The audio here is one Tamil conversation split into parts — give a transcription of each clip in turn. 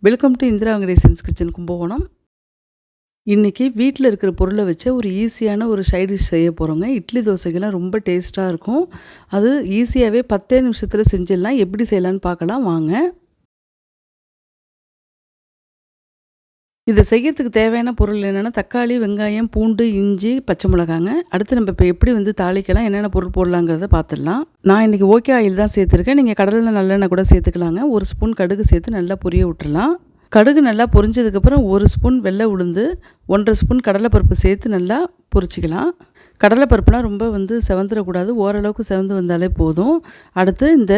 Welcome to Indira Venkatesan's kitchen Kumbakonam. இன்றைக்கி வீட்டில் இருக்கிற பொருளை வச்சு ஒரு ஈஸியான ஒரு சைட் டிஷ் செய்ய போகிறோங்க. இட்லி தோசைக்கெல்லாம் ரொம்ப டேஸ்ட்டாக இருக்கும். அது ஈஸியாகவே 10 நிமிஷத்தில் செஞ்சிடலாம். எப்படி செய்யலான்னு பார்க்கலாம் வாங்க. இதை செய்யறதுக்கு தேவையான பொருள் என்னென்னா தக்காளி, வெங்காயம், பூண்டு, இஞ்சி, பச்சை மிளகாங்க. அடுத்து நம்ம இப்போ எப்படி தாளிக்கலாம், என்னென்ன பொருள் போடலாங்கிறத பார்த்துடலாம். நான் இன்றைக்கி ஓகே ஆயில் தான் சேர்த்துருக்கேன். நீங்கள் கடலில் நல்லெண்ணெய் கூட சேர்த்துக்கலாங்க. 1 ஸ்பூன் கடுகு சேர்த்து நல்லா பொரிய விட்டுறலாம். கடுகு நல்லா பொரிஞ்சதுக்கப்புறம் 1 ஸ்பூன் வெள்ளை உளுந்து, 1.5 ஸ்பூன் கடலைப்பருப்பு சேர்த்து நல்லா பொரிச்சிக்கலாம். கடலைப்பருப்புலாம் ரொம்ப செவந்துடக்கூடாது, ஓரளவுக்கு செவந்து வந்தாலே போதும். அடுத்து இந்த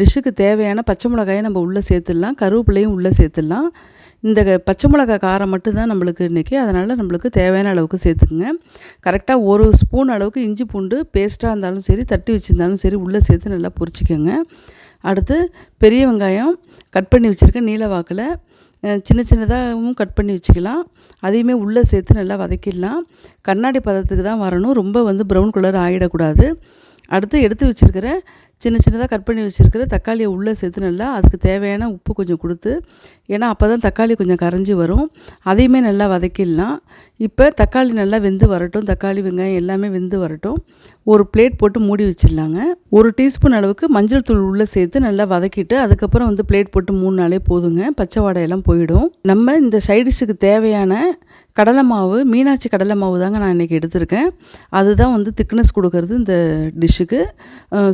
டிஷ்ஷுக்கு தேவையான பச்சை மிளகாயை நம்ம உள்ளே சேர்த்துடலாம். கருவேப்பிலையும் உள்ளே சேர்த்துடலாம். இந்த பச்சை மிளகா காரம் மட்டும்தான் நம்மளுக்கு இன்றைக்கி, அதனால் நம்மளுக்கு தேவையான அளவுக்கு சேர்த்துக்குங்க. கரெக்டாக 1 ஸ்பூன் அளவுக்கு இஞ்சி பூண்டு பேஸ்ட்டாக இருந்தாலும் சரி, தட்டி வச்சுருந்தாலும் சரி, உள்ளே சேர்த்து நல்லா பொரிச்சிக்கோங்க. அடுத்து பெரிய வெங்காயம் கட் பண்ணி வச்சுருக்கேன் நீல வாக்கில், சின்ன சின்னதாகவும் கட் பண்ணி வச்சுக்கலாம். அதையுமே உள்ளே சேர்த்து நல்லா வதக்கிடலாம். கண்ணாடி பதத்துக்கு தான் வரணும், ரொம்ப ப்ரௌன் கலர் ஆகிடக்கூடாது. அடுத்து எடுத்து வச்சுருக்கிற சின்ன சின்னதாக கட் பண்ணி வச்சுருக்கிற தக்காளியை உள்ளே சேர்த்து நல்லா அதுக்கு தேவையான உப்பு கொஞ்சம் கொடுத்து, ஏன்னா அப்போ தான் தக்காளி கொஞ்சம் கரைஞ்சி வரும். அதையுமே நல்லா வதக்கிடலாம். இப்போ தக்காளி நல்லா வெந்து வரட்டும், தக்காளி வெங்காயம் எல்லாமே வெந்து வரட்டும். ஒரு பிளேட் போட்டு மூடி வச்சிடலாங்க. 1 டீஸ்பூன் அளவுக்கு மஞ்சள் தூள் உள்ளே சேர்த்து நல்லா வதக்கிட்டு அதுக்கப்புறம் பிளேட் போட்டு 3 நாளே போதுங்க, பச்சை வாடையெல்லாம் போயிடும். நம்ம இந்த சைடிஷுக்கு தேவையான கடலை மாவு, மீனாட்சி கடலை மாவு தாங்க நான் இன்றைக்கி எடுத்திருக்கேன். அதுதான் திக்னஸ் கொடுக்கறது இந்த டிஷ்ஷுக்கு.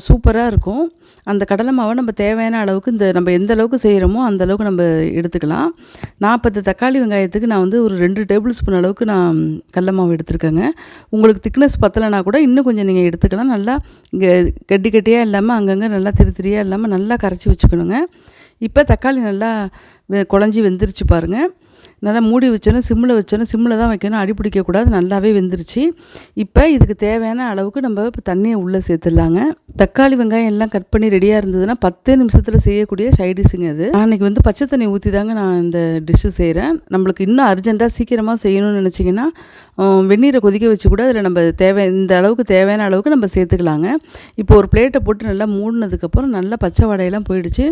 சூப்பராக இருக்கும். அந்த கடலை மாவை நம்ம தேவையான அளவுக்கு நம்ம எந்த அளவுக்கு செய்கிறோமோ அந்த அளவுக்கு நம்ம எடுத்துக்கலாம். நான் இப்போ இந்த தக்காளி வெங்காயத்துக்கு நான் ஒரு 2 டேபிள் ஸ்பூன் அளவுக்கு நான் கடலை மாவு எடுத்துருக்கேங்க. உங்களுக்கு திக்னஸ் பத்தலைனா கூட இன்னும் கொஞ்சம் நீங்கள் எடுத்துக்கலாம். நல்லா கட்டி கட்டியாக இல்லாமல் அங்கங்கே நல்லா திரியாக இல்லாமல் நல்லா கரைச்சி வச்சுக்கணுங்க. இப்போ தக்காளி நல்லா குழஞ்சி வெந்துருச்சு பாருங்கள். நல்லா மூடி வச்சோன்னா சிம்மில் தான் வைக்கணும், அடி பிடிக்கக்கூடாது. நல்லாவே வெந்துருச்சு. இப்போ இதுக்கு தேவையான அளவுக்கு நம்ம இப்போ தண்ணியை உள்ளே சேர்த்துடலாங்க. தக்காளி வெங்காயம் எல்லாம் கட் பண்ணி ரெடியாக இருந்ததுன்னா 10 நிமிஷத்தில் செய்யக்கூடிய சைடிஷுங்க அது. நான் இன்றைக்கி பச்சை தண்ணி ஊற்றி தாங்க நான் இந்த டிஷ்ஷு செய்கிறேன். நம்மளுக்கு இன்னும் அர்ஜென்ட்டாக சீக்கிரமாக செய்யணும்னு நினச்சிங்கன்னா வெந்நீரை கொதிக்க வச்சு கூட அதில் நம்ம இந்த அளவுக்கு தேவையான அளவுக்கு நம்ம சேர்த்துக்கலாங்க. இப்போ ஒரு பிளேட்டை போட்டு நல்லா மூடினதுக்கப்புறம் நல்லா பச்சை வடையெல்லாம் போயிடுச்சு.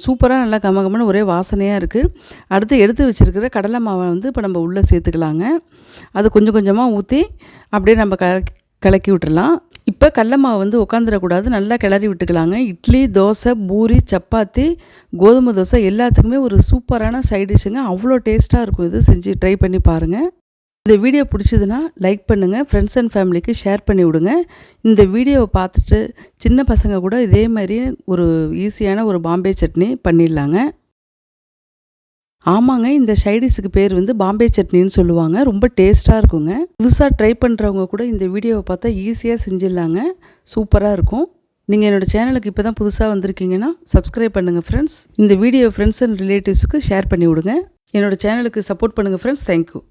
சூப்பராக நல்லா கமகமன்னு ஒரே வாசனையாக இருக்குது. அடுத்து எடுத்து வச்சுருக்கிற கடலை மாவை இப்போ நம்ம உள்ளே சேர்த்துக்கலாங்க. அது கொஞ்சம் கொஞ்சமாக ஊற்றி அப்படியே நம்ம கலக்கி விட்டுறலாம். இப்போ கடலை மாவு உட்காந்துடக்கூடாது, நல்லா கிளறி விட்டுக்கலாங்க. இட்லி, தோசை, பூரி, சப்பாத்தி, கோதுமை தோசை எல்லாத்துக்குமே ஒரு சூப்பரான சைட் டிஷ்ஷுங்க. அவ்வளோ டேஸ்ட்டாக இருக்கும். இது செஞ்சு ட்ரை பண்ணி பாருங்கள். இந்த வீடியோ பிடிச்சதுன்னா லைக் பண்ணுங்கள், ஃப்ரெண்ட்ஸ் அண்ட் ஃபேமிலிக்கு ஷேர் பண்ணி விடுங்க. இந்த வீடியோவை பார்த்துட்டு சின்ன பசங்க கூட இதே மாதிரி ஒரு ஈஸியான ஒரு பாம்பே சட்னி பண்ணிடலாங்க. ஆமாங்க, இந்த சைடிஷுக்கு பேர் பாம்பே சட்னின்னு சொல்லுவாங்க. ரொம்ப டேஸ்ட்டாக இருக்குங்க. புதுசாக ட்ரை பண்ணுறவங்க கூட இந்த வீடியோவை பார்த்தா ஈஸியாக செஞ்சிடலாங்க. சூப்பராக இருக்கும். நீங்கள் என்னோடய சேனலுக்கு இப்போ தான் புதுசாக வந்திருக்கீங்கன்னா சப்ஸ்கிரைப் பண்ணுங்கள் ஃப்ரெண்ட்ஸ். இந்த வீடியோ ஃப்ரெண்ட்ஸ் அண்ட் ரிலேட்டிவ்ஸுக்கு ஷேர் பண்ணி விடுங்க. என்னோடய சேனலுக்கு சப்போர்ட் பண்ணுங்கள் ஃப்ரெண்ட்ஸ். தேங்க்யூ.